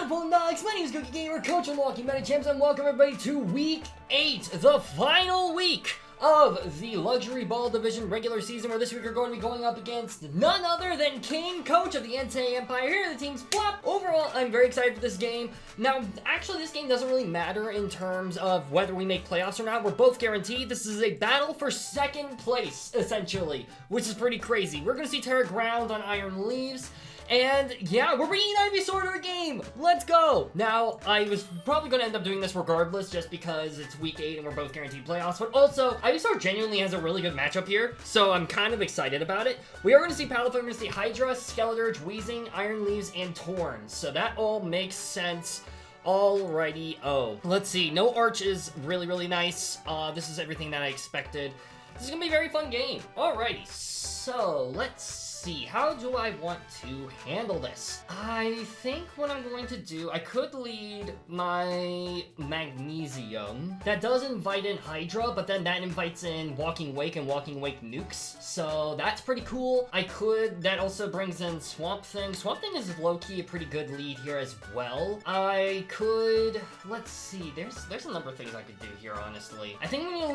up, Homedawgs? My name is Gokey Gamer, coach of Milwaukee Medichams, and welcome everybody to Week 8, the final week of the Luxuryball Division regular season, where this week we're going to be going up against none other than King, coach of the NTA Empire. Here are the teams. Flop. Overall, I'm very excited for this game. Now, actually, this game doesn't really matter in terms of whether we make playoffs or not. We're both guaranteed. This is a battle for second place, essentially, which is pretty crazy. We're going to see TERA ground on Iron Leaves. And yeah, we're bringing IVYSAUR to a game. Let's go. Now, I was probably going to end up doing this regardless, just because it's week 8 and we're both guaranteed playoffs. But also, IVYSAUR genuinely has a really good matchup here, so I'm kind of excited about it. We are going to see Paddlefoot, we're going to see Hydra, Skeledirge, Weezing, Iron Leaves, and Torns. So that all makes sense. Alrighty. Oh, let's see. No Arch is really, really nice. This is everything that I expected. This is going to be a very fun game. Alrighty. So, let's see. How do I want to handle this? I think what I'm going to do, I could lead my Magnesium. That does invite in Hydra, but then that invites in Walking Wake and Walking Wake nukes. So that's pretty cool. That also brings in Swamp Thing. Swamp Thing is low-key a pretty good lead here as well. I could, let's see, there's a number of things I could do here, honestly. I think I'm gonna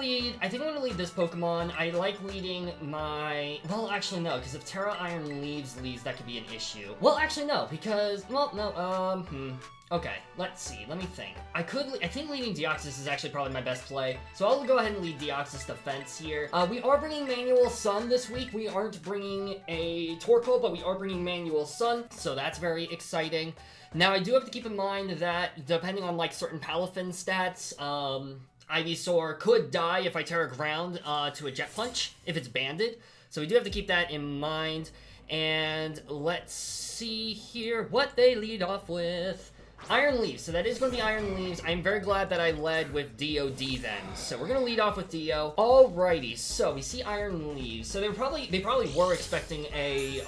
lead this Pokemon. I like leading my, well, actually no, because if TERA Iron Leaves, that could be an issue. Well, actually, no, because, well, no, okay, let's see, let me think. I think leading Deoxys is actually probably my best play, so I'll go ahead and lead Deoxys Defense here. We are bringing Manual Sun this week. We aren't bringing a Torkoal, but we are bringing Manual Sun, so that's very exciting. Now, I do have to keep in mind that, depending on, like, certain Palafin stats, IVYSAUR could die if I TERA Ground to a Jet Punch, if it's banded. So we do have to keep that in mind. And let's see here what they lead off with. Iron Leaves. So that is going to be Iron Leaves. I'm very glad that I led with DOD then. So we're going to lead off with Dio. Alrighty. So we see Iron Leaves. So they probably were expecting a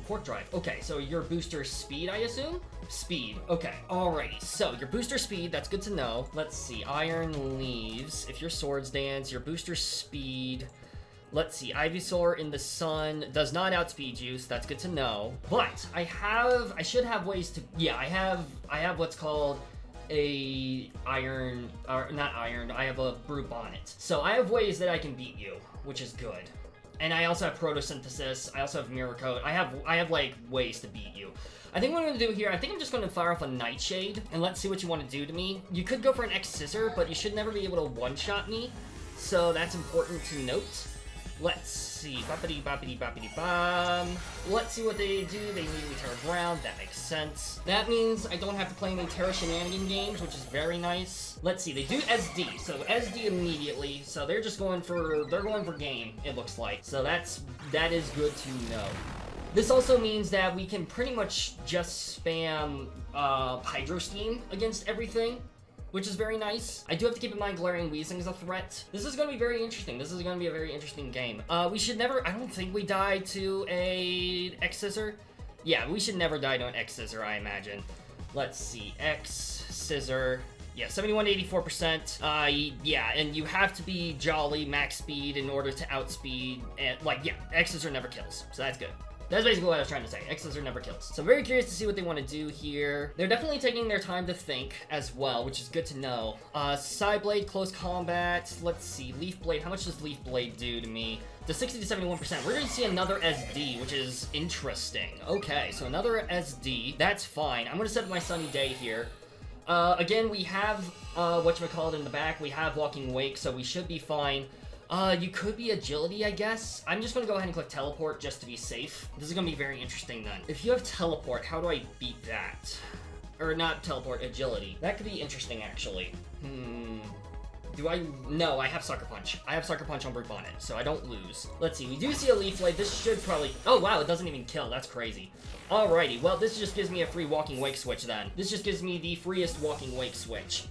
Quark Drive. Okay, so your booster speed, I assume? Speed. Okay. Alrighty. So your booster speed, that's good to know. Let's see. Iron Leaves. If your Swords Dance, your booster speed. Let's see, IVYSAUR in the Sun does not outspeed you, so that's good to know. But I should have ways to, yeah, I have what's called a I have a Brute Bonnet. So I have ways that I can beat you, which is good. And I also have Photosynthesis, I also have Mirror Coat, I have like ways to beat you. I think what I'm going to do here, I think I'm just going to fire off a Nightshade, and let's see what you want to do to me. You could go for an X-Scissor, but you should never be able to one-shot me, so that's important to note. Let's see, boppity-boppity-boppity-bom. Let's see what they do. They immediately TERA Ground, that makes sense. That means I don't have to play any TERA Shenanigan games, which is very nice. Let's see, they do SD, so SD immediately, so they're just going for game, it looks like. So that is good to know. This also means that we can pretty much just spam Hydro Steam against everything, which is very nice. I do have to keep in mind Glaring Weezing is a threat. This is going to be very interesting. This is going to be a very interesting game. We should never, I don't think we die to a X-Scissor. Yeah, we should never die to an X-Scissor, I imagine. Let's see, X-Scissor. Yeah, 71 to 84%. Yeah, and you have to be Jolly max speed in order to outspeed, and like, yeah, X-Scissor never kills, so that's good. That's basically what I was trying to say. X-Scissor never kills. So I'm very curious to see what they want to do here. They're definitely taking their time to think as well, which is good to know. Psyblade, Close Combat. Let's see. Leaf Blade. How much does Leaf Blade do to me? The 60 to 71%. We're going to see another SD, which is interesting. Okay, so another SD. That's fine. I'm going to set up my Sunny Day here. Again, we have, whatchamacallit in the back. We have Walking Wake, so we should be fine. You could be Agility, I guess. I'm just going to go ahead and click Teleport just to be safe. This is going to be very interesting then. If you have Teleport, how do I beat that? Or not Teleport, Agility. That could be interesting, actually. No, I have Sucker Punch. I have Sucker Punch on Brute Bonnet, so I don't lose. Let's see, we do see a Leaf Blade. This should probably, oh wow, it doesn't even kill. That's crazy. Alrighty, well, this just gives me a free Walking Wake switch then. This just gives me the freest Walking Wake switch,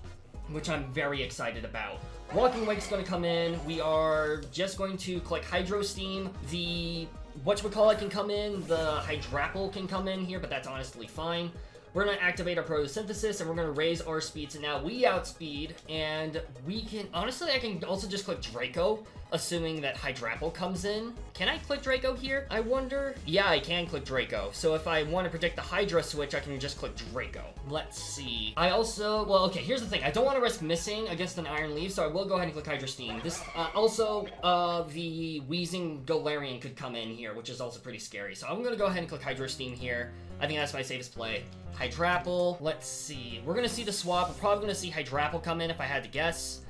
which I'm very excited about. Walking Wake's going to come in. We are just going to click Hydro Steam. The whatchamacallit can come in. The Hydrapple can come in here, but that's honestly fine. We're going to activate our photosynthesis, and we're going to raise our speed. So now we outspeed, and we can... Honestly, I can also just click Draco, assuming that Hydrapple comes in. Can I click Draco here? I wonder. Yeah, I can click Draco. So if I want to predict the Hydra switch, I can just click Draco. Let's see. I also... Well, okay, here's the thing. I don't want to risk missing against an Iron Leaf, so I will go ahead and click Hydra Steam. This, the Wheezing Galarian could come in here, which is also pretty scary. So I'm going to go ahead and click Hydra Steam here. I think that's my safest play. Hydrapple. Let's see. We're going to see the swap. We're probably going to see Hydrapple come in if I had to guess.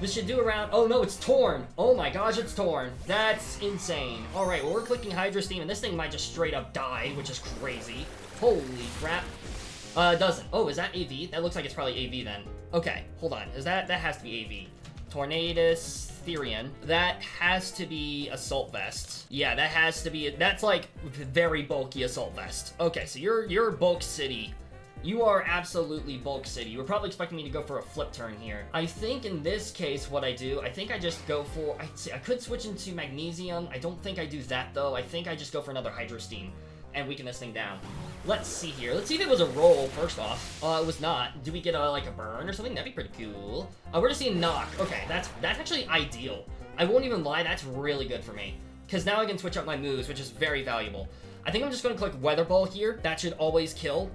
This should do around... Oh, no, it's Torn. Oh, my gosh, it's Torn. That's insane. All right, well, we're clicking Hydra Steam, and this thing might just straight up die, which is crazy. Holy crap. It doesn't. Oh, is that AV? That looks like it's probably AV then. Okay, hold on. Is that has to be AV. Tornadus, Therian. That has to be Assault Vest. Yeah, that has to be... That's, like, very bulky Assault Vest. Okay, so you're Bulk City. You are absolutely Bulk City. You were probably expecting me to go for a flip turn here. I think in this case, what I do, I think I just go for... I could switch into Magnesium. I don't think I do that, though. I think I just go for another Hydro Steam and weaken this thing down. Let's see here. Let's see if it was a roll, first off. It was not. Do we get like a burn or something? That'd be pretty cool. We're gonna see a knock. Okay, that's actually ideal. I won't even lie, that's really good for me. Because now I can switch up my moves, which is very valuable. I think I'm just gonna click Weather Ball here. That should always kill.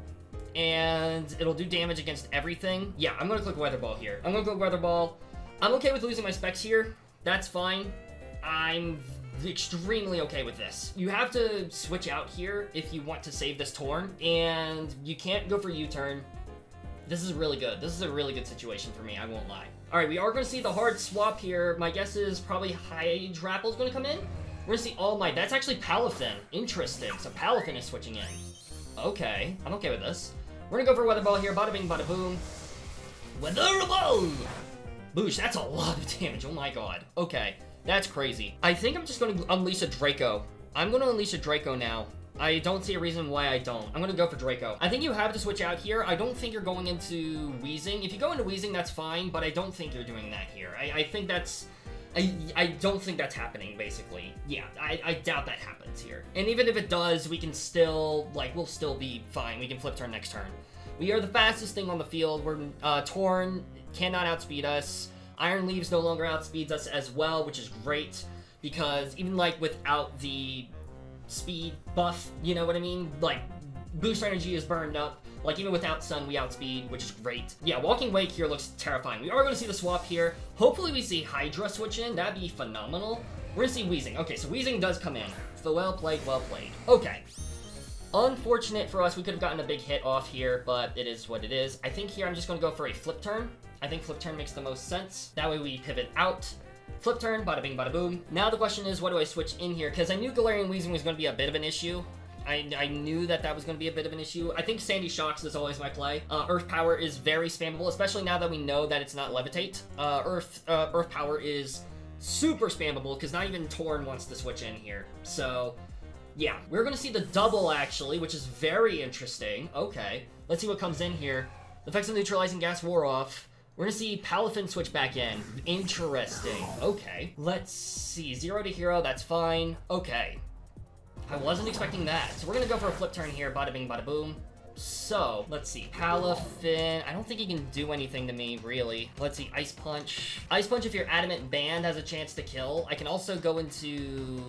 And it'll do damage against everything. Yeah, I'm gonna click Weather Ball here. I'm gonna click Weather Ball. I'm okay with losing my specs here. That's fine. I'm extremely okay with this. You have to switch out here if you want to save this Torn, and you can't go for U-turn. This is really good. This is a really good situation for me, I won't lie. Alright, we are going to see the hard swap here. My guess is probably Hydrapple's going to come in. We're going to see All Might. That's actually Palafin. Interesting. So Palafin is switching in. Okay, I'm okay with this. We're going to go for Weather Ball here. Bada bing, bada boom. Weather Ball! Boosh, that's a lot of damage. Oh my god. Okay. That's crazy. I think I'm just going to unleash a Draco. I'm going to unleash a Draco now. I don't see a reason why I don't. I'm going to go for Draco. I think you have to switch out here. I don't think you're going into Wheezing. If you go into Wheezing, that's fine, but I don't think you're doing that here. I think that's... I don't think that's happening, basically. Yeah, I doubt that happens here. And even if it does, we can still, like, we'll still be fine. We can flip turn next turn. We are the fastest thing on the field. We're Torn cannot outspeed us. Iron Leaves no longer outspeeds us as well, which is great, because even, like, without the speed buff, you know what I mean? Like, booster energy is burned up. Like, even without Sun, we outspeed, which is great. Yeah, Walking Wake here looks terrifying. We are going to see the swap here. Hopefully we see Hydra switch in. That'd be phenomenal. We're going to see Wheezing. Okay, so Wheezing does come in. So well played, well played. Okay. Unfortunate for us. We could have gotten a big hit off here, but it is what it is. I think here I'm just going to go for a flip turn. I think flip turn makes the most sense. That way we pivot out. Flip turn, bada bing, bada boom. Now the question is, what do I switch in here? Because I knew Galarian Wheezing was going to be a bit of an issue. I knew that was going to be a bit of an issue. I think Sandy Shocks is always my play. Earth Power is very spammable, especially now that we know that it's not Levitate. Earth Power is super spammable because not even Torn wants to switch in here. So, yeah. We're going to see the double, actually, which is very interesting. Okay. Let's see what comes in here. The effects of neutralizing gas wore off. We're going to see Palafin switch back in. Interesting. Okay. Let's see. 0 to hero. That's fine. Okay. I wasn't expecting that. So we're going to go for a flip turn here. Bada bing, bada boom. So, let's see. Palafin. I don't think he can do anything to me, really. Let's see. Ice Punch. Ice Punch, if your Adamant Band has a chance to kill. I can also go into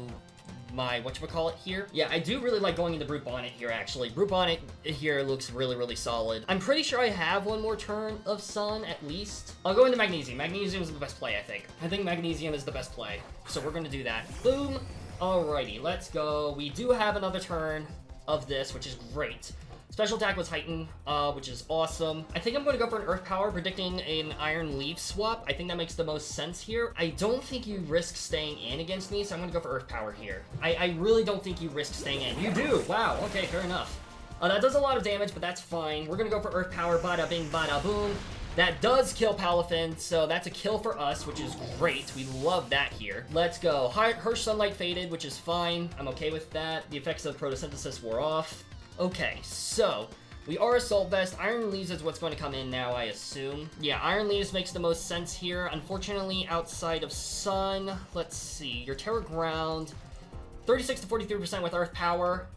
my whatchamacallit here. Yeah, I do really like going into Brute Bonnet here, actually. Brute Bonnet here looks really, really solid. I'm pretty sure I have one more turn of Sun, at least. I'll go into Magnesium. Magnesium is the best play, I think. I think Magnesium is the best play. So we're going to do that. Boom. Alrighty, let's go. We do have another turn of this, which is great. Special attack was heightened, which is awesome. I think I'm going to go for an Earth Power, predicting an Iron Leaf swap. I think that makes the most sense here. I don't think you risk staying in against me, so I'm going to go for Earth Power here. I really don't think you risk staying in. You do! Wow, okay, fair enough. That does a lot of damage, but that's fine. We're going to go for Earth Power, bada bing, bada boom. That does kill Palafin, so that's a kill for us, which is great. We love that here. Let's go. Hirsch Sunlight faded, which is fine. I'm okay with that. The effects of photosynthesis wore off. Okay, so we are Assault Vest. Iron Leaves is what's going to come in now, I assume. Yeah, Iron Leaves makes the most sense here. Unfortunately, outside of Sun, let's see. Your Terra Ground, 36 to 43% with Earth Power.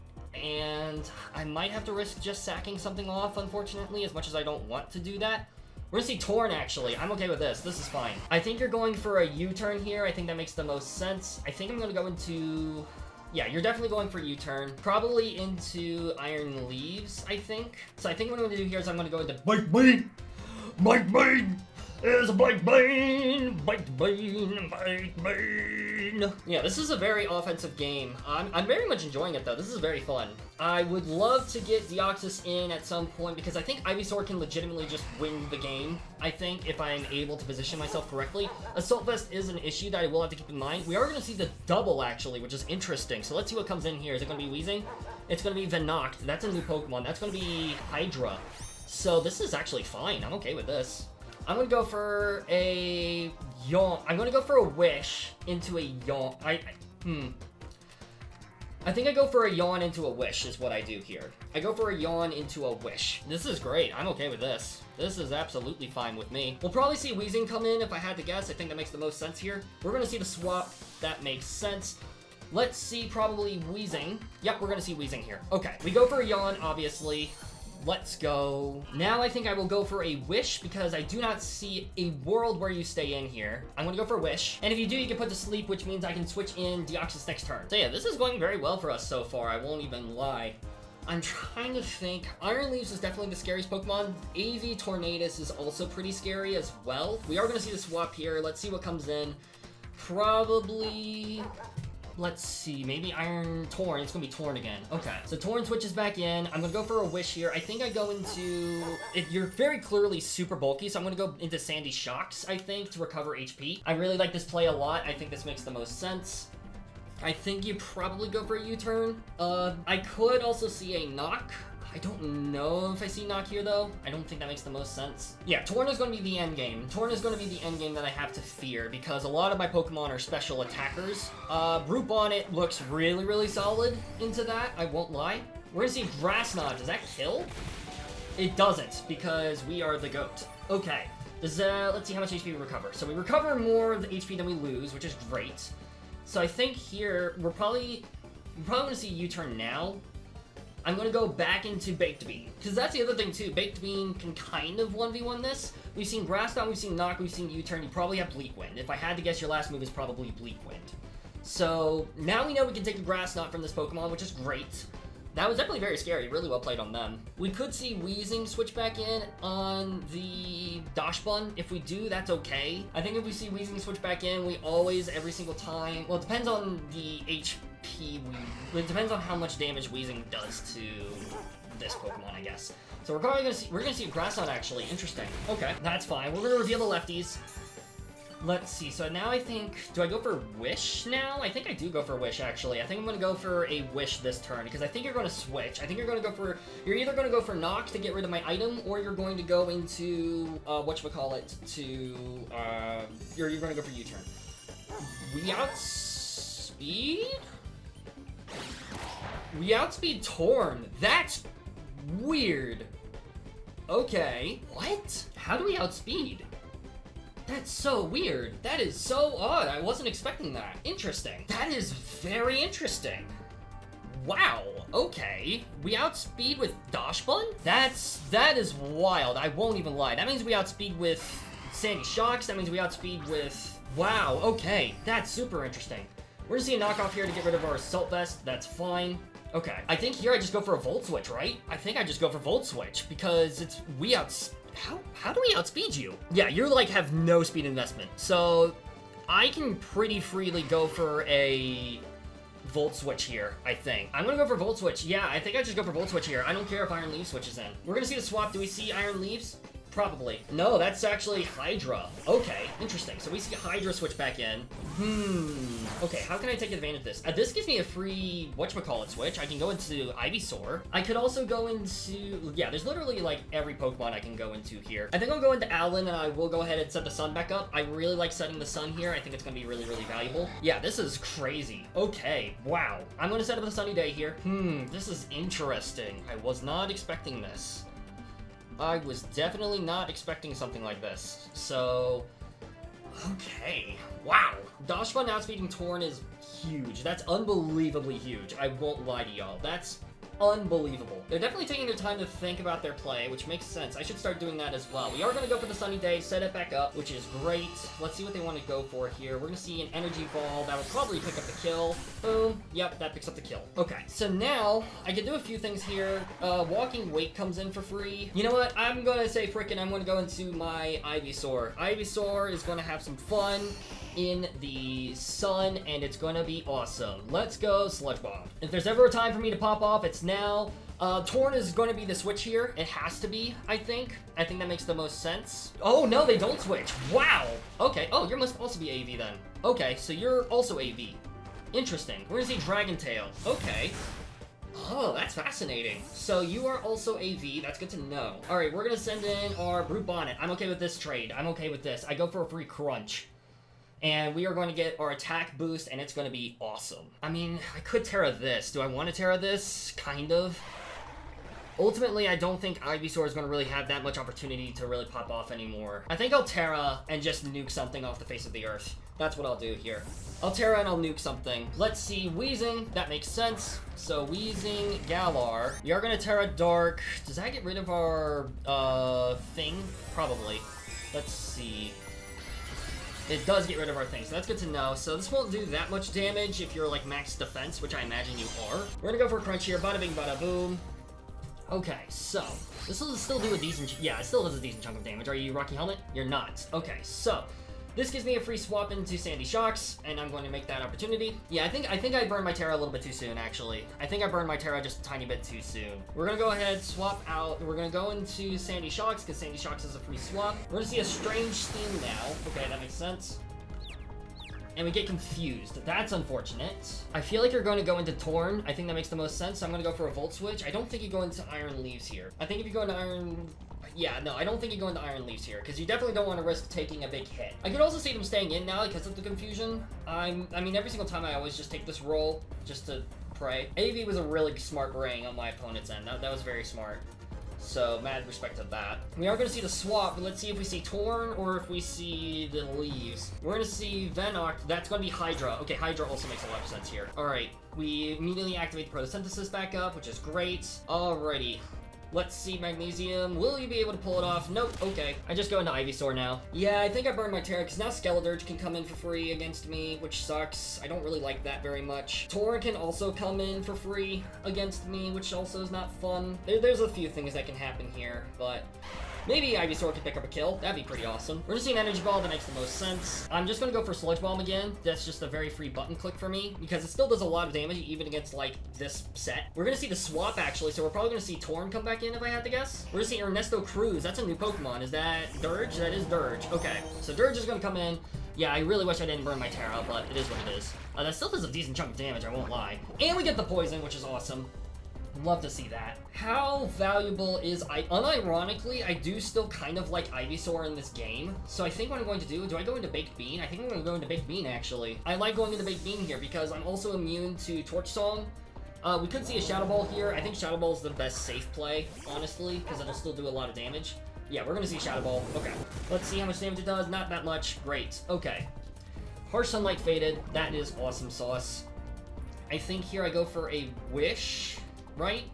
and I might have to risk just sacking something off, unfortunately, as much as I don't want to do that. We're gonna see Torn, actually. I'm okay with this. This is fine. I think you're going for a U-turn here. I think that makes the most sense. I think I'm gonna go into... Yeah, you're definitely going for U-turn. Probably into Iron Leaves, I think. So I think what I'm gonna do here is I'm gonna go into Bite Bane! Bite Bane! Is a Bite Bane! Bite Bane! Bite Bane! Yeah, this is a very offensive game. I'm very much enjoying it, though. This is very fun. I would love to get Deoxys in at some point, because I think IVYSAUR can legitimately just win the game, I think, if I'm able to position myself correctly. Assault Vest is an issue that I will have to keep in mind. We are going to see the double, actually, which is interesting. So let's see what comes in here. Is it going to be Weezing? It's going to be Venoct. That's a new Pokemon. That's going to be Hydra. So this is actually fine. I'm okay with this. I'm gonna go for a yawn. I'm gonna go for a wish into a yawn. I think I go for a yawn into a wish is what I do here. I go for a yawn into a wish. This is great. I'm okay with this. This is absolutely fine with me. We'll probably see Weezing come in if I had to guess. I think that makes the most sense here. We're gonna see the swap. That makes sense. Let's see probably Weezing. Yep, we're gonna see Weezing here. Okay, we go for a yawn, obviously. Let's go. Now I think I will go for a wish because I do not see a world where you stay in here. I'm gonna go for a wish. And if you do, you can put to sleep, which means I can switch in Deoxys next turn. So yeah, this is going very well for us so far. I won't even lie. I'm trying to think. Iron Leaves is definitely the scariest Pokemon. AV Tornadus is also pretty scary as well. We are gonna see the swap here. Let's see what comes in. Probably... Let's see, maybe Iron Torn. It's gonna be Torn again. Okay, so Torn switches back in. I'm gonna go for a wish here. I think I go into... You're very clearly super bulky, so I'm gonna go into Sandy Shocks, I think, to recover HP. I really like this play a lot. I think this makes the most sense. I think you probably go for a U-turn. I could also see a knock. I don't know if I see knock here, though. I don't think that makes the most sense. Yeah, Torn is going to be the end game. Torn is going to be the end game that I have to fear, because a lot of my Pokemon are special attackers. Root Bonnet looks really, really solid into that, I won't lie. We're going to see Grass Knot. Does that kill? It doesn't, because we are the GOAT. Okay, let's see how much HP we recover. So we recover more of the HP than we lose, which is great. So I think here, we're probably going to see U-turn now. I'm going to go back into Baked Bean, because that's the other thing too. Baked Bean can kind of 1v1 this. We've seen Grass Knot, we've seen Knock, we've seen U-turn. You probably have Bleak Wind. If I had to guess, your last move is probably Bleak Wind. So now we know we can take a Grass Knot from this Pokemon, which is great. That was definitely very scary. Really well played on them. We could see Weezing switch back in on the Dachshund. If we do, that's okay. I think if we see Weezing switch back in, we always, every single time... Well, it depends on the HP. It depends on how much damage Weezing does to this Pokemon, I guess. So we're probably gonna see Grass Knot, actually. Interesting. Okay, that's fine. We're gonna reveal the lefties. Let's see, so now I think, do I go for Wish now? I think I do go for Wish, actually. I think I'm going to go for a Wish this turn, because I think you're going to switch. I think you're going to go for, you're either going to go for Knock to get rid of my item, or you're going to go into, you're going to go for U-turn. We outspeed? We outspeed Torn. That's weird. Okay. What? How do we outspeed? That's so weird. That is so odd. I wasn't expecting that. Interesting. That is very interesting. Wow. Okay. We outspeed with Dachshund? That is wild. I won't even lie. That means we outspeed with Sandy Shocks. That means we outspeed with... Wow. Okay. That's super interesting. We're gonna see a knockoff here to get rid of our Assault Vest. That's fine. Okay. I think here I just go for a Volt Switch, right? I think I just go for Volt Switch because it's... How do we outspeed you? Yeah, you're like have no speed investment. So I can pretty freely go for a Volt Switch here, I think. I'm gonna go for Volt Switch. Yeah, I think I just go for Volt Switch here. I don't care if Iron Leaf switches in. We're gonna see the swap. Do we see Iron Leaves? Probably. No, that's actually Hydra. Okay, interesting. So we see Hydra switch back in. Okay, how can I take advantage of this? This gives me a free whatchamacallit switch. I can go into IVYSAUR. I could also go into... Yeah, there's literally like every Pokemon I can go into here. I think I'll go into Allen and I will go ahead and set the sun back up. I really like setting the sun here. I think it's going to be really, really valuable. Yeah, this is crazy. Okay, wow. I'm going to set up a sunny day here. This is interesting. I was not expecting this. I was definitely not expecting something like this. So, okay. Wow. Dachshund outspeeding Torn is huge. That's unbelievably huge. I won't lie to y'all. That's unbelievable. They're definitely taking their time to think about their play, which makes sense. I should start doing that as well. We are going to go for the Sunny Day, set it back up, which is great. Let's see what they want to go for here. We're going to see an Energy Ball that will probably pick up the kill. Boom. Yep, that picks up the kill. Okay, so now I can do a few things here. Walking Weight comes in for free. You know what? I'm going to say frickin' I'm going to go into my IVYSAUR. IVYSAUR is going to have some fun in the sun, and it's gonna be awesome. Let's go Sludge Bomb. If there's ever a time for me to pop off, it's now. Torn is going to be the switch here. It has to be, I think. I think that makes the most sense. Oh, no, they don't switch. Wow. Okay. Oh, you must also be AV then. Okay, so you're also AV. Interesting. We're gonna see Dragon Tail. Okay. Oh, that's fascinating. So you are also AV. That's good to know. All right, we're gonna send in our Brute Bonnet. I'm okay with this trade. I'm okay with this. I go for a free Crunch. And we are going to get our attack boost, and it's going to be awesome. I mean, I could TERA this. Do I want to TERA this? Kind of. Ultimately, I don't think IVYSAUR is going to really have that much opportunity to really pop off anymore. I think I'll TERA and just nuke something off the face of the earth. That's what I'll do here. I'll TERA and I'll nuke something. Let's see, Wheezing. That makes sense. So, Wheezing, Galar. We are going to TERA Dark. Does that get rid of our, thing? Probably. Let's see. It does get rid of our thing, so that's good to know. So this won't do that much damage if you're like max defense, which I imagine you are. We're gonna go for a crunch here, bada bing, bada boom. Okay, so this will still do a decent, yeah, it still does a decent chunk of damage. Are you Rocky Helmet? You're not. Okay, so this gives me a free swap into Sandy Shocks, and I'm going to make that opportunity. Yeah, I think I burned my TERA a little bit too soon, actually. I think I burned my TERA just a tiny bit too soon. We're gonna go ahead, swap out. We're gonna go into Sandy Shocks, because Sandy Shocks is a free swap. We're gonna see a Strange Steam now. Okay, that makes sense. And we get confused. That's unfortunate. I feel like you're going to go into Torn. I think that makes the most sense. So I'm going to go for a Volt Switch. I don't think you go into Iron Leaves here. I think if you go into Iron... Yeah, no, I don't think you go into Iron Leaves here, because you definitely don't want to risk taking a big hit. I could also see them staying in now because of the confusion. I mean, every single time I always just take this roll just to pray. AV was a really smart ring on my opponent's end. That was very smart. So, mad respect to that. We are going to see the swap, but let's see if we see Torn or if we see the Leaves. We're going to see Venoct. That's going to be Hydra. Okay, Hydra also makes a lot of sense here. Alright, we immediately activate the Photosynthesis back up, which is great. Alrighty. Let's see Magnesium. Will you be able to pull it off? Nope. Okay. I just go into IVYSAUR now. Yeah, I think I burned my TERA because now Skeledirge can come in for free against me, which sucks. I don't really like that very much. Torn can also come in for free against me, which also is not fun. There's a few things that can happen here, but maybe IVYSAUR can pick up a kill. That'd be pretty awesome. We're just seeing Energy Ball. That makes the most sense. I'm just going to go for Sludge Bomb again. That's just a very free button click for me because it still does a lot of damage even against, like, this set. We're going to see the swap, actually, so we're probably going to see Torn come back in if I had to guess. We're going to see Ernesto Cruz. That's a new Pokemon. Is that Dirge? That is Dirge. Okay, so Dirge is going to come in. Yeah, I really wish I didn't burn my TERA, but it is what it is. That still does a decent chunk of damage, I won't lie. And we get the Poison, which is awesome. Love to see that. How valuable is unironically, I do still kind of like IVYSAUR in this game. So I think what I'm going to do I go into Baked Bean? I think I'm going to go into Baked Bean, actually. I like going into Baked Bean here because I'm also immune to Torch Song. We could see a Shadow Ball here. I think Shadow Ball is the best safe play, honestly, because it'll still do a lot of damage. Yeah, we're going to see Shadow Ball. Okay. Let's see how much damage it does. Not that much. Great. Okay. Harsh Sunlight Faded. That is awesome sauce. I think here I go for a Wish. Right?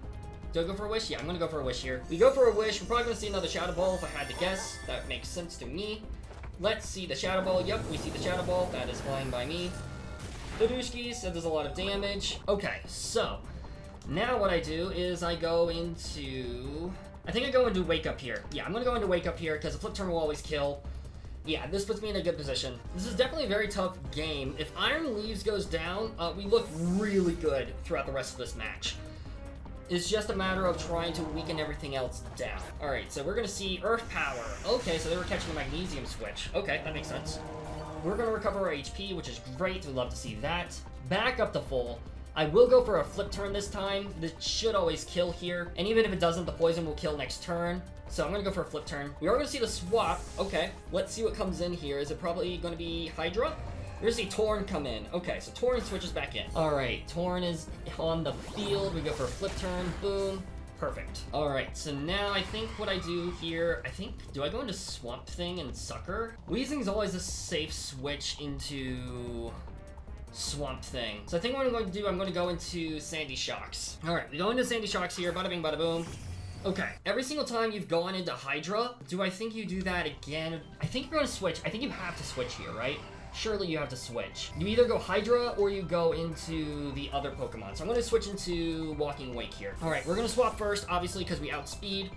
Do I go for a Wish? Yeah, I'm gonna go for a Wish here. We go for a Wish. We're probably gonna see another Shadow Ball if I had to guess. That makes sense to me. Let's see the Shadow Ball. Yep, we see the Shadow Ball. That is fine by me. The Dushkis, that does a lot of damage. Okay, so now what I do is I go into... I think I go into Wake Up here. Yeah, I'm gonna go into Wake Up here because a Flip Turn will always kill. Yeah, this puts me in a good position. This is definitely a very tough game. If Iron Leaves goes down, we look really good throughout the rest of this match. It's just a matter of trying to weaken everything else down. Alright, so we're going to see Earth Power. Okay, so they were catching a Magnesium switch. Okay, that makes sense. We're going to recover our HP, which is great. We'd love to see that. Back up to full. I will go for a Flip Turn this time. This should always kill here. And even if it doesn't, the Poison will kill next turn. So I'm going to go for a Flip Turn. We are going to see the swap. Okay, let's see what comes in here. Is it probably going to be Hydra? We're gonna see Torn come in. Okay, so Torn switches back in. Alright, Torn is on the field. We go for a Flip Turn. Boom. Perfect. Alright, so now I think what I do here, do I go into Swamp Thing and Sucker? Weezing's always a safe switch into Swamp Thing. So I think what I'm going to do, I'm going to go into Sandy Shocks. Alright, we go into Sandy Shocks here. Bada bing, bada boom. Okay, every single time you've gone into Hydra, do I think you do that again? I think you're going to switch. I think you have to switch here, right? Surely you have to switch. You either go Hydra or you go into the other Pokemon. So I'm going to switch into Walking Wake here. Alright, we're going to swap first, obviously, because we outspeed.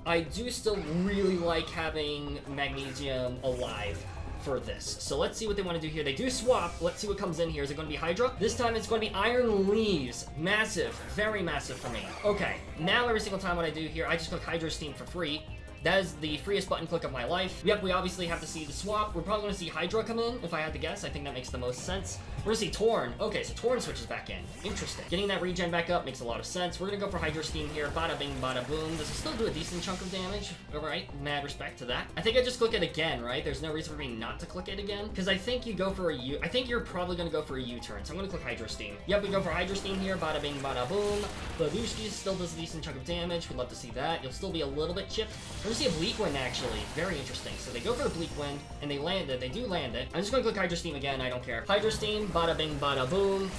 I do still really like having Magnesium alive for this. So let's see what they want to do here. They do swap. Let's see what comes in here. Is it going to be Hydra? This time it's going to be Iron Leaves. Massive. Very massive for me. Okay. Now every single time what I do here, I just click Hydra Steam for free. That is the freest button click of my life. Yep, we obviously have to see the swap. We're probably going to see Hydra come in, if I had to guess. I think that makes the most sense. We're going to see Torn. Okay, so Torn switches back in. Interesting. Getting that regen back up makes a lot of sense. We're going to go for Hydra Steam here. Bada bing, bada boom. Does it still do a decent chunk of damage? Alright, mad respect to that. I think I just click it again, right? There's no reason for me not to click it again. Because I think you go for a U. I think you're probably going to go for a U-turn. So I'm going to click Hydra Steam. Yep, we go for Hydra Steam here. Bada bing, bada boom. Badushki still does a decent chunk of damage. We'd love to see that. You'll still be a little bit chipped. We're going to see a Bleak Wind, actually. Very interesting. So they go for the Bleak Wind, and they land it. They do land it. I'm just going to click Hydra Steam again. I don't care. Hydra Steam, bada bing, bada boom.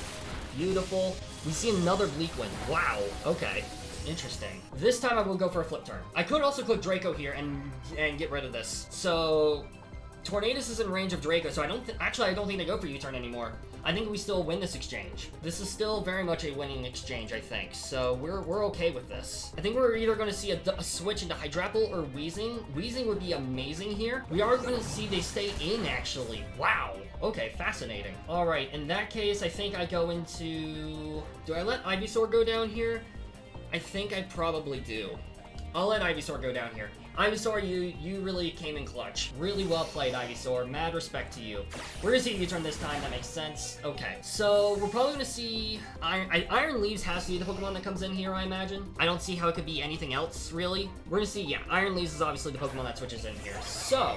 Beautiful. We see another Bleak Wind. Wow. Okay. Interesting. This time I will go for a flip turn. I could also click Draco here and get rid of this. So Tornadus is in range of Draco, so I don't think they go for U-turn anymore. I think we still win this exchange. This is still very much a winning exchange, I think. So we're okay with this. I think we're either going to see a switch into Hydrapple or Weezing. Weezing would be amazing here. We are going to see they stay in, actually. Wow. Okay, fascinating. All right, in that case, I think I go into... Do I let Ivysaur go down here? I think I probably do. I'll let Ivysaur go down here. Ivysaur, you really came in clutch. Really well played, Ivysaur. Mad respect to you. We're gonna see a U-turn this time. That makes sense. Okay, so we're probably gonna see Iron Leaves has to be the Pokemon that comes in here, I imagine. I don't see how it could be anything else, really. We're gonna see, yeah, Iron Leaves is obviously the Pokemon that switches in here. So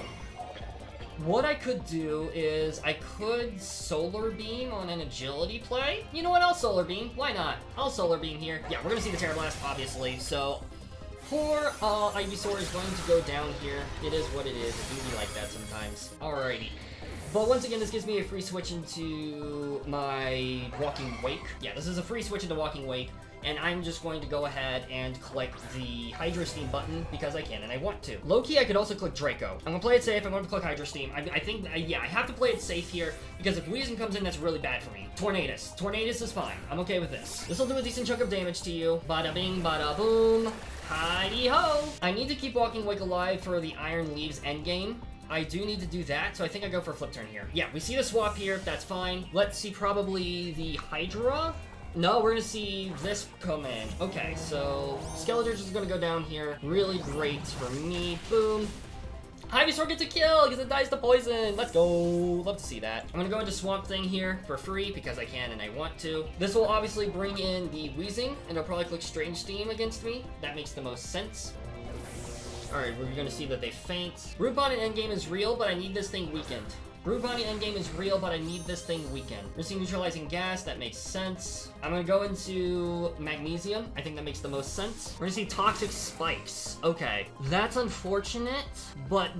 what I could do is I could Solar Beam on an Agility play. You know what? I'll Solar Beam. Why not? I'll Solar Beam here. Yeah, we're gonna see the Terra Blast, obviously. So poor Ivysaur is going to go down here. It is what it is. It can be like that sometimes. Alrighty. But once again, this gives me a free switch into my Walking Wake. Yeah, this is a free switch into Walking Wake. And I'm just going to go ahead and click the Hydro Steam button because I can and I want to. Low-key, I could also click Draco. I'm gonna play it safe. I'm going to click Hydro Steam. I think, yeah, I have to play it safe here because if Weezing comes in, that's really bad for me. Tornadus. Tornadus is fine. I'm okay with this. This will do a decent chunk of damage to you. Bada bing, bada boom. Hi-de-ho! I need to keep Walking Wake alive for the Iron Leaves endgame. I do need to do that, so I think I go for a flip turn here. Yeah, we see the swap here. That's fine. Let's see probably the Hydra. No, we're gonna see this come in. Okay, so Skeletor's is gonna go down here. Really great for me. Boom. Ivysaur gets a kill because it dies to poison. Let's go. Love to see that. I'm gonna go into Swamp Thing here for free because I can and I want to. This will obviously bring in the Weezing, and it'll probably click Strange Steam against me. That makes the most sense. Alright, we're gonna see that they faint. Root Bonnet endgame is real, but I need this thing weakened. Root Bonnet endgame is real, but I need this thing weakened. We're seeing Neutralizing Gas, that makes sense. I'm gonna go into Magnesium. I think that makes the most sense. We're gonna see Toxic Spikes. Okay, that's unfortunate, but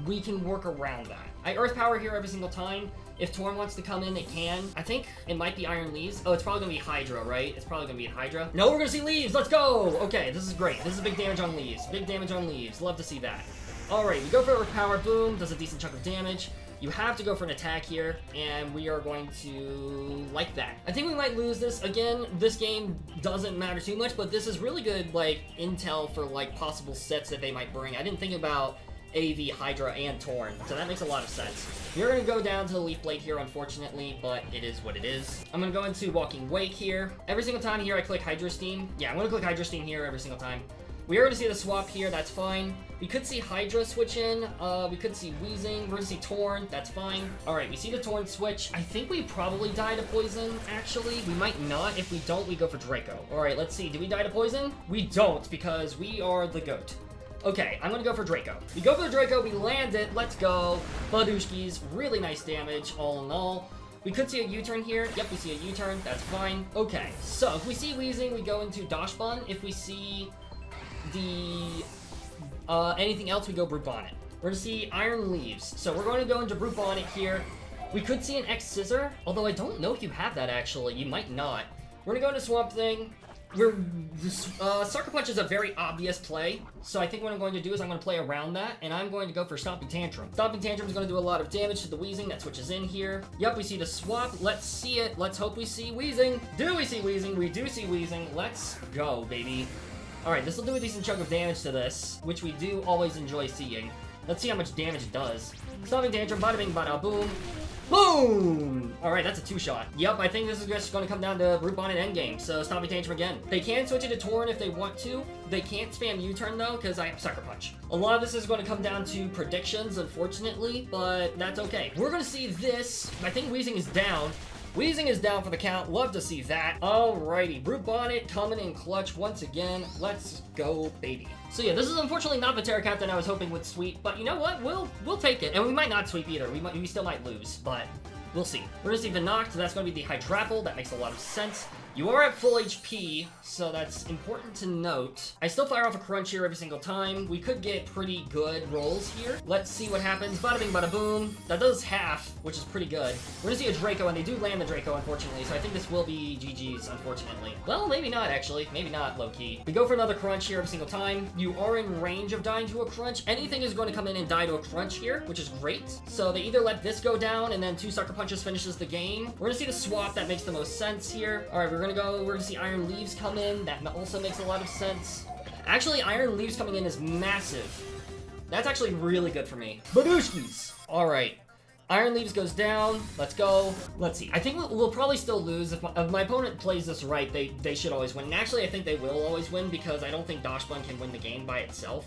we can work around that. I Earth Power here every single time. If Torn wants to come in, it can. I think it might be Iron Leaves. Oh, it's probably gonna be Hydra, right? It's probably gonna be Hydra. No, we're gonna see Leaves. Let's go. Okay, this is great. This is big damage on Leaves. Big damage on Leaves. Love to see that. All right, we go for Earth Power. Boom. Does a decent chunk of damage. You have to go for an attack here, and we are going to like that. I think we might lose this. Again, this game doesn't matter too much, but this is really good, like, intel for, like, possible sets that they might bring. I didn't think about AV, Hydra, and Torn, so that makes a lot of sense. You're gonna go down to the Leaf Blade here, unfortunately, but it is what it is. I'm gonna go into Walking Wake here. Every single time here I click Hydro Steam. Yeah, I'm gonna click Hydro Steam here every single time. We are gonna see the swap here, that's fine. We could see Hydra switch in, we could see Weezing, we're gonna see Torn, that's fine. Alright, we see the Torn switch. I think we probably die to Poison, actually. We might not. If we don't, we go for Draco. Alright, let's see. Do we die to Poison? We don't, because we are the GOAT. Okay, I'm gonna go for Draco. We go for the Draco, we land it, let's go. Badushkis, really nice damage, all in all. We could see a U-turn here. Yep, we see a U-turn, that's fine. Okay, so if we see Weezing, we go into Dashbun. If we see the anything else, we go Brute Bonnet. We're gonna see Iron Leaves. So we're going to go into Brute Bonnet here. We could see an X Scissor, although I don't know if you have that actually. You might not. We're gonna go into Swamp Thing. Sucker Punch is a very obvious play, so I think what I'm going to do is I'm going to play around that, and I'm going to go for Stomping Tantrum. Stomping Tantrum is going to do a lot of damage to the Weezing that switches in here. Yep, we see the swap. Let's see it. Let's hope we see Weezing. Do we see Weezing? We do see Weezing. Let's go, baby. Alright, this will do a decent chunk of damage to this, which we do always enjoy seeing. Let's see how much damage it does. Stomping Tantrum, bada bing, bada boom. Boom! Alright, that's a 2-shot. Yep, I think this is just going to come down to Root Bonnet endgame, so Stomping Tantrum again. They can switch it to Torn if they want to. They can't spam U-turn though, because I have Sucker Punch. A lot of this is going to come down to predictions, unfortunately, but that's okay. We're going to see this. I think Weezing is down. Weezing is down for the count. Love to see that. Alrighty, Root Bonnet coming in clutch once again. Let's go, baby. So yeah, this is unfortunately not the TERA captain I was hoping would sweep, but you know what? We'll take it, and we might not sweep either. We still might lose, but we'll see. We're gonna see the Noct. That's gonna be the Hydrapple. That makes a lot of sense. You are at full HP, so that's important to note. I still fire off a Crunch here every single time. We could get pretty good rolls here. Let's see what happens. Bada bing, bada boom. That does half, which is pretty good. We're gonna see a Draco, and they do land the Draco, unfortunately, so I think this will be GG's, unfortunately. Well, maybe not, actually. Maybe not, low-key. We go for another Crunch here every single time. You are in range of dying to a Crunch. Anything is going to come in and die to a Crunch here, which is great. So they either let this go down, and then 2 Sucker Punches finishes the game. We're gonna see the swap. That makes the most sense here. All right, we're gonna see Iron Leaves come in. That also makes a lot of sense. Actually, Iron Leaves coming in is massive. That's actually really good for me. Badushkis! Alright. Iron Leaves goes down. Let's go. Let's see. I think we'll probably still lose. If my opponent plays this right, they should always win. And actually, I think they will always win because I don't think Dachshund can win the game by itself.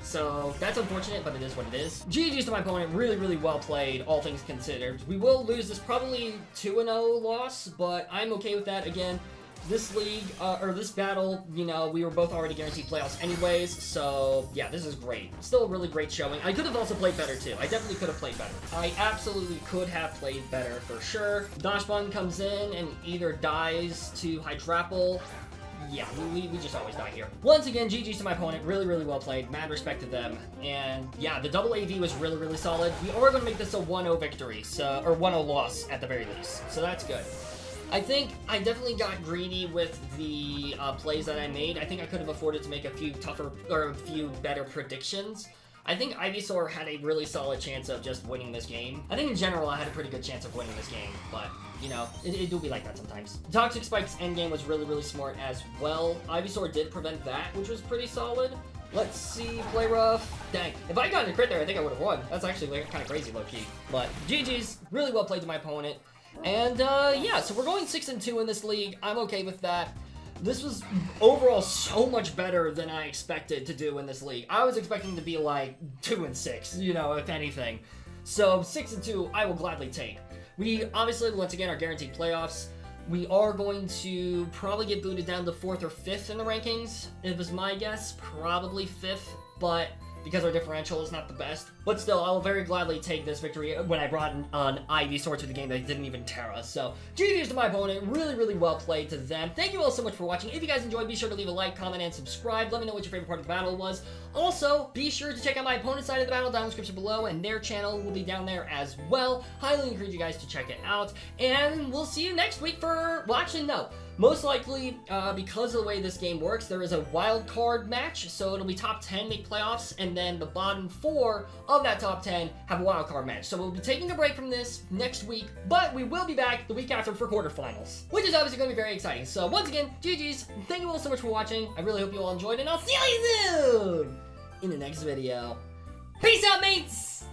So that's unfortunate, but it is what it is. GG's to my opponent. Really, really well played, all things considered. We will lose this probably 2-0 loss, but I'm okay with that. Again, this league, or this battle, you know, we were both already guaranteed playoffs anyways, so yeah, this is great. Still a really great showing. I could have also played better too. I definitely could have played better. I absolutely could have played better for sure. Dachshund comes in and either dies to Hydrapple. Yeah, we just always die here. Once again, GG's to my opponent. Really, really well played. Mad respect to them. And yeah, the double AV was really, really solid. We are going to make this a 1-0 victory, so, or 1-0 loss at the very least. So that's good. I think I definitely got greedy with the plays that I made. I think I could have afforded to make a few tougher, or a few better predictions. I think IVYSAUR had a really solid chance of just winning this game. I think in general I had a pretty good chance of winning this game, but you know, it do be like that sometimes. Toxic Spike's endgame was really, really smart as well. IVYSAUR did prevent that, which was pretty solid. Let's see, play rough. Dang, if I got a crit there, I think I would have won. That's actually like, kind of crazy, low-key. But GG's, really well played to my opponent. And yeah, so we're going 6-2 in this league. I'm okay with that. This was overall so much better than I expected to do in this league. I was expecting to be like 2-6, you know, if anything. So 6-2, I will gladly take. We obviously, once again, are guaranteed playoffs. We are going to probably get booted down to 4th or 5th in the rankings. It was my guess, probably 5th, but because our differential is not the best. But still, I'll very gladly take this victory when I brought an IVYSAUR to the game that didn't even TERA. So, GG's to my opponent. Really, really well played to them. Thank you all so much for watching. If you guys enjoyed, be sure to leave a like, comment, and subscribe. Let me know what your favorite part of the battle was. Also, be sure to check out my opponent's side of the battle down in the description below, and their channel will be down there as well. Highly encourage you guys to check it out. And we'll see you next week for... Well, actually, no. Most likely, because of the way this game works, there is a wild card match, so it'll be top 10 make playoffs, and then the bottom 4 of that top 10 have a wild card match. So we'll be taking a break from this next week, but we will be back the week after for quarterfinals, which is obviously going to be very exciting. So once again, GG's, thank you all so much for watching. I really hope you all enjoyed, and I'll see you soon in the next video. Peace out, mates!